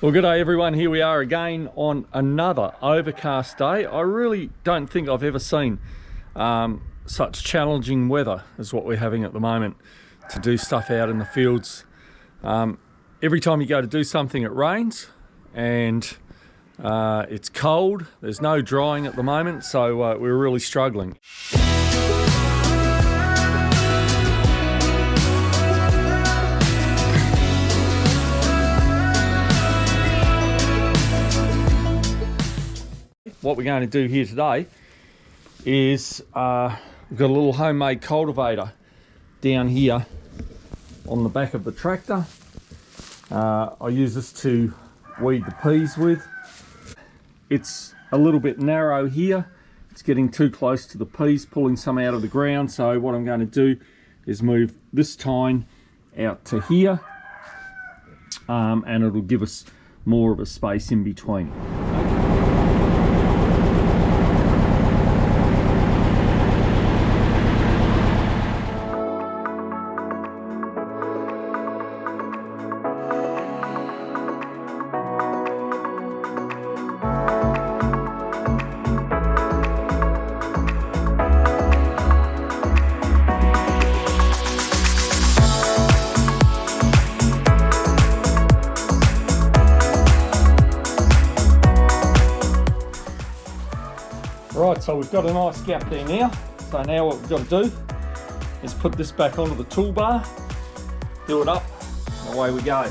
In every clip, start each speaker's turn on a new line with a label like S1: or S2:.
S1: Well, good day everyone. Here we are again on another overcast day. I really don't think I've ever seen such challenging weather as what we're having at the moment to do stuff out in the fields. Every time you go to do something, it rains and it's cold. There's no drying at the moment, so we're really struggling. What we're going to do here today is we've got a little homemade cultivator down here on the back of the tractor. I use this to weed the peas with. It's a little bit narrow here. It's getting too close to the peas, pulling some out of the ground. So what I'm going to do is move this tine out to here, and it'll give us more of a space in between. Right, so we've got a nice gap there now. So now what we've got to do is put this back onto the toolbar, do it up, and away we go.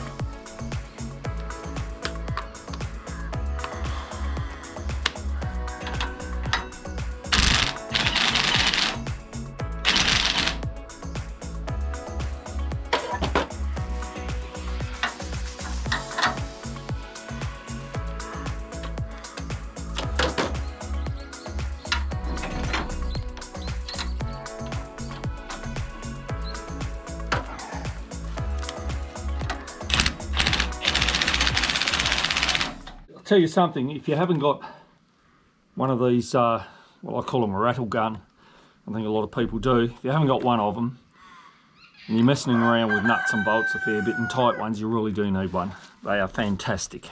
S1: Tell you something, if you haven't got one of these, well, I call them a rattle gun, I think a lot of people do. If you haven't got one of them and you're messing around with nuts and bolts a fair bit and tight ones, you really do need one. They are fantastic.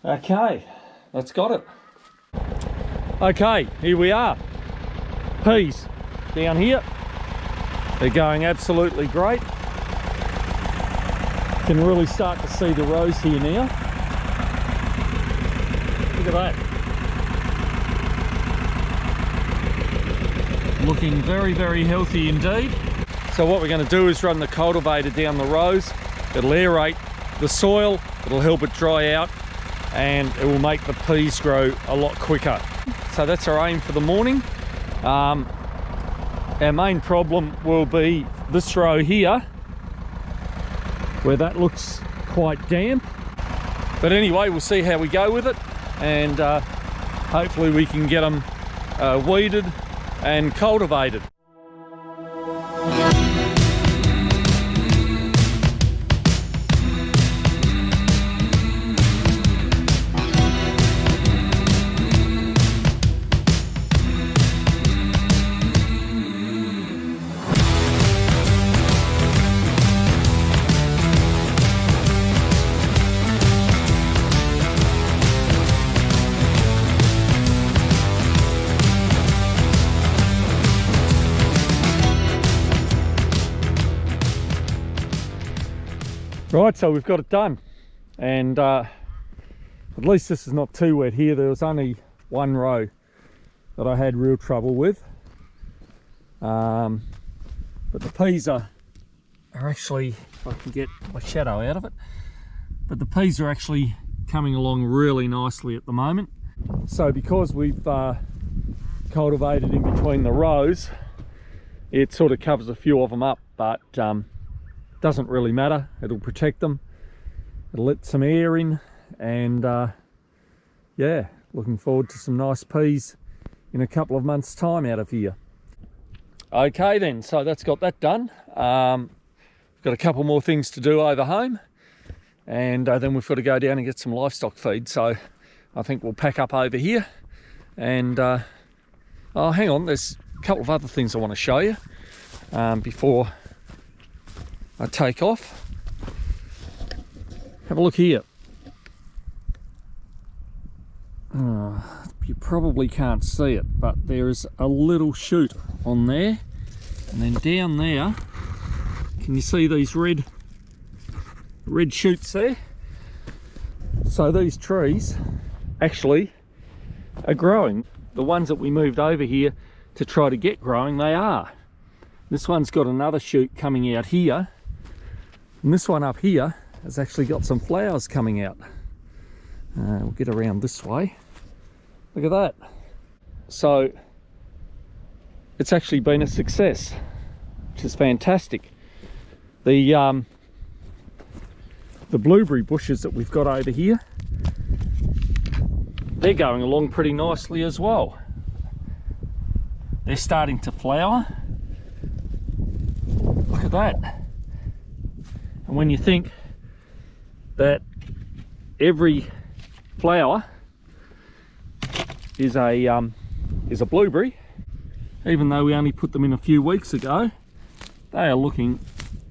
S1: Okay, that's got it. Okay, here we are. Peas down here. They're going absolutely great. Can really start to see the rows here now. Look at that. Looking very, very healthy indeed. So what we're going to do is run the cultivator down the rows. It'll aerate the soil, it'll help it dry out, and it will make the peas grow a lot quicker. So that's our aim for the morning. Our main problem will be this row here, where that looks quite damp. But anyway, we'll see how we go with it, and hopefully we can get them weeded and cultivated. Right, so we've got it done, and at least this is not too wet here. There was only one row that I had real trouble with, but the peas are actually, if I can get my shadow out of it, but the peas are actually coming along really nicely at the moment. So because we've cultivated in between the rows, it sort of covers a few of them up, but doesn't really matter. It'll protect them, it'll let some air in, and yeah, looking forward to some nice peas in a couple of months' time out of here. Okay then, so that's got that done. Got got a couple more things to do over home, and then we've got to go down and get some livestock feed. So I think we'll pack up over here, and oh, hang on, there's a couple of other things I want to show you before I take off. Have a look here. You probably can't see it, but there's a little shoot on there, and then down there, can you see these red shoots there? So these trees actually are growing. The ones that we moved over here to try to get growing, they are. This one's got another shoot coming out here, and this one up here has actually got some flowers coming out. We'll get around this way. Look at that. So it's actually been a success, which is fantastic. The blueberry bushes that we've got over here, they're going along pretty nicely as well. They're starting to flower. Look at that. And when you think that every flower is a blueberry, even though we only put them in a few weeks ago, they are looking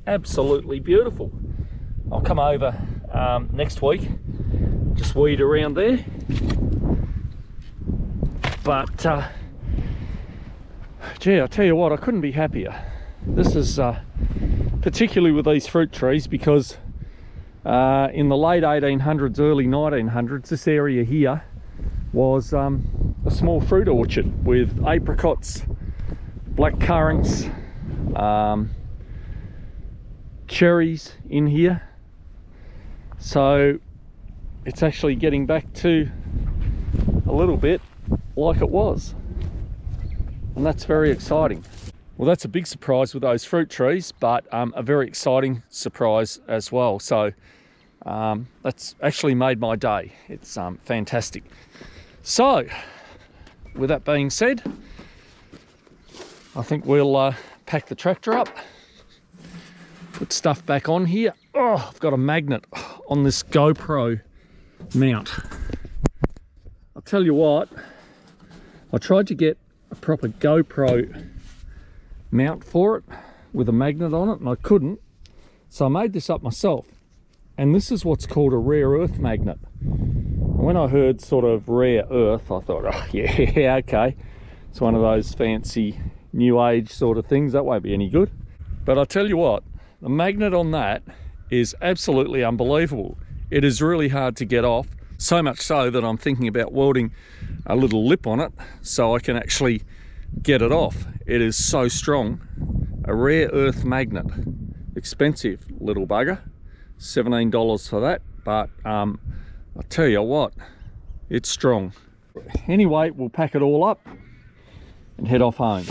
S1: absolutely beautiful. I'll come over next week, just weed around there. But gee, I tell you what, I couldn't be happier. This is particularly with these fruit trees, because in the late 1800s, early 1900s, this area here was a small fruit orchard with apricots, black currants, cherries in here. So it's actually getting back to a little bit like it was, and that's very exciting. Well, that's a big surprise with those fruit trees, but a very exciting surprise as well. So that's actually made my day. It's fantastic. So with that being said, I think we'll pack the tractor up, put stuff back on here. Oh, I've got a magnet on this GoPro mount. I'll tell you what, I tried to get a proper GoPro mount for it with a magnet on it, and I couldn't. So I made this up myself, and this is what's called a rare earth magnet. When I heard sort of rare earth, I thought, oh yeah, okay, it's one of those fancy new age sort of things, that won't be any good. But I tell you what, the magnet on that is absolutely unbelievable. It is really hard to get off, so much so that I'm thinking about welding a little lip on it so I can actually get it off. It is so strong. A rare earth magnet, expensive little bugger, $17 for that, but I'll tell you what, it's strong. Anyway, we'll pack it all up and head off home.